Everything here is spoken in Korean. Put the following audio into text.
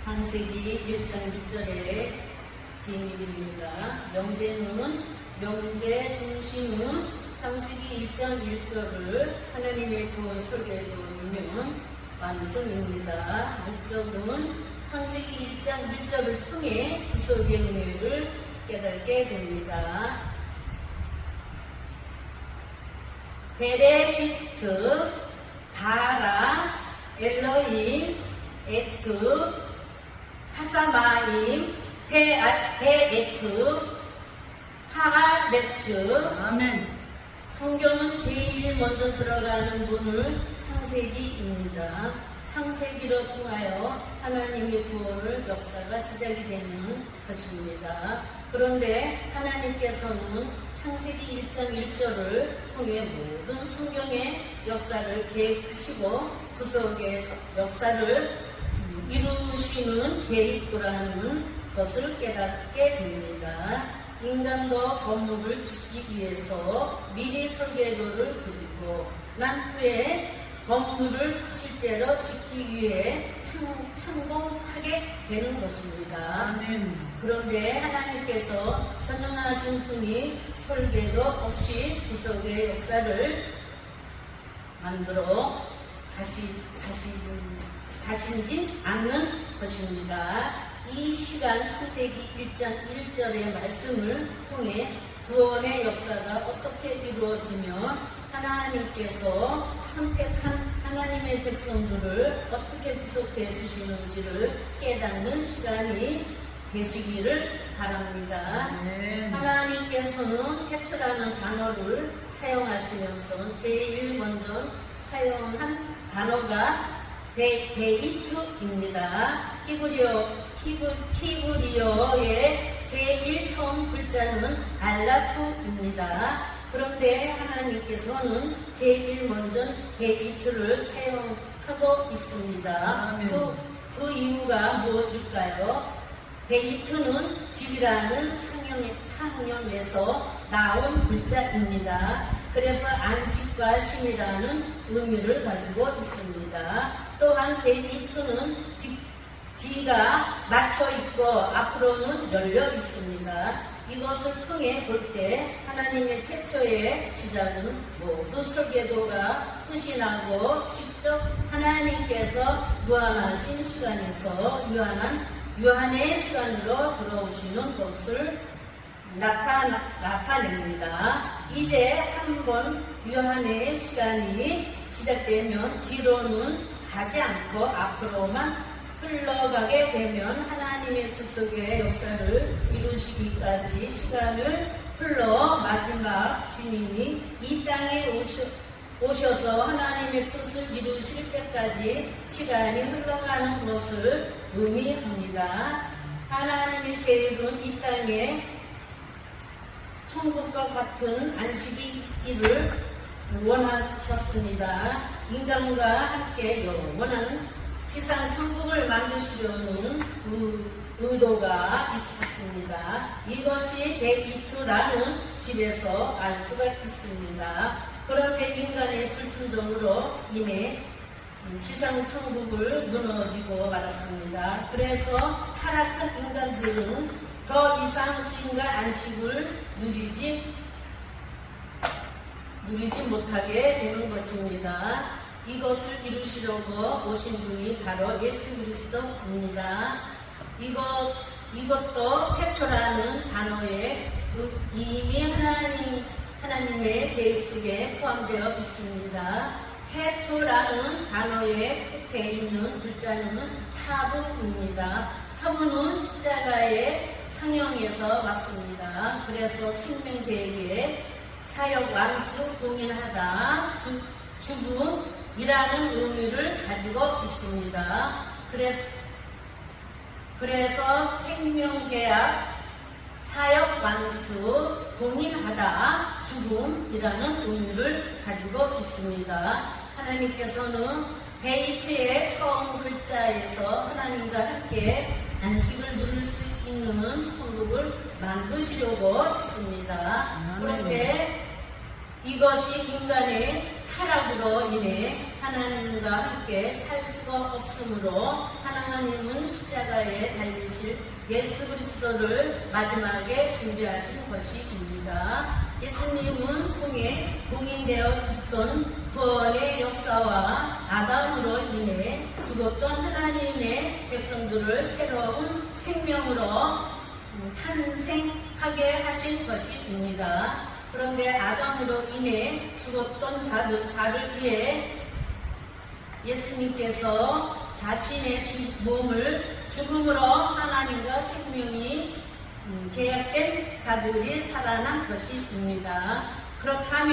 창세기 1장 1절의 비밀입니다. 명제 중심은 창세기 1장 1절을 하나님의 구원 설계도이면 완성입니다. 목적은 창세기 1장 1절을 통해 구속의 은혜를 깨닫게 됩니다. 베레시트, 바라, 엘러힘, 에트, 하사마임, 베에트, 하가레츠. 아멘. 성경은 제일 먼저 들어가는 문을 창세기입니다. 창세기로 통하여 하나님의 구원을 역사가 시작이 되는 것입니다. 그런데 하나님께서는 창세기 1장 1절을 통해 모든 성경의 역사를 계획하시고 구속의 역사를 이루시는 계획도라는 것을 깨닫게 됩니다. 인간도 건물을 짓기 위해서 미리 설계도를 그리고 난 후에 건물을 실제로 짓기 위해 성공하게 되는 것입니다. 아멘. 그런데 하나님께서 전능하신 분이 설계도 없이 구속의 역사를 만들어 가시지 않는 것입니다. 이 시간 창세기 1장 1절의 말씀을 통해 구원의 역사가 어떻게 이루어지며 하나님께서 선택한 하나님의 백성들을 어떻게 구속해 주시는지를 깨닫는 시간이 되시기를 바랍니다. 하나님께서는 태초라는 단어를 사용하시면서 제일 먼저 사용한 단어가 베이트입니다. 히브리어의 제일 처음 글자는 알라프입니다. 그런데 하나님께서는 제일 먼저 베이트를 사용하고 있습니다. 그 이유가 무엇일까요? 베이트는 집이라는 상념에서 나온 글자입니다. 그래서 안식과 쉼이라는 의미를 가지고 있습니다. 또한 베이트는 뒤가 막혀 있고 앞으로는 열려 있습니다. 이것을 통해 볼 때 하나님의 태초의 시작은 모두 설계도가 끝이 나고 직접 하나님께서 무한하신 시간에서 유한의 시간으로 돌아오시는 것을 나타냅니다. 이제 한번 유한의 시간이 시작되면 뒤로는 가지 않고 앞으로만 흘러가게 되면 하나님의 구속의 역사를 이루시기까지 시간을 흘러 마지막 주님이 이 땅에 오셔서 하나님의 뜻을 이루실 때까지 시간이 흘러가는 것을 의미합니다. 하나님의 계획은 이 땅에 천국과 같은 안식이 있기를 원하셨습니다. 인간과 함께 영원한 지상 천국을 만드시려는 의도가 있었습니다. 이것이 베이트라는 집에서 알 수가 있습니다. 그런데 인간의 불순종으로 인해 지상 천국을 무너지고 말았습니다. 그래서 타락한 인간들은 더 이상 쉼과 안식을 누리지 못하게 되는 것입니다. 이것을 이루시려고 오신 분이 바로 예수 그리스도입니다. 이것도 태초라는 단어에 이미 하나님의 계획 속에 포함되어 있습니다. 태초라는 단어에 끝에 있는 글자는 타부입니다. 타부는 십자가의 상형에서 왔습니다. 그래서 생명계획의 사역 완수 공인하다 죽음이라는 의미를 가지고 있습니다. 그래서 생명계약 사역 완수 공인하다 죽음이라는 의미를 가지고 있습니다. 하나님께서는 베이트의 처음 글자에서 하나님과 함께 안식을 누릴 수 있는 천국을 만드시려고 했습니다. 그런데 이것이 인간의 타락으로 인해 하나님과 함께 살 수가 없으므로 하나님은 십자가에 십자가에 달리실 예수 그리스도를 마지막에 준비하신 것입니다. 예수님은 통해 봉인되어 있던 구원의 역사와 아담으로 인해 죽었던 하나님의 백성들을 새로운 생명으로 탄생하게 하신 것입니다. 그런데 아담으로 인해 죽었던 자를 위해 예수님께서 자신의 몸을 죽음으로 하나님과 생명이 계약된 자들이 살아난 것입니다. 그렇다면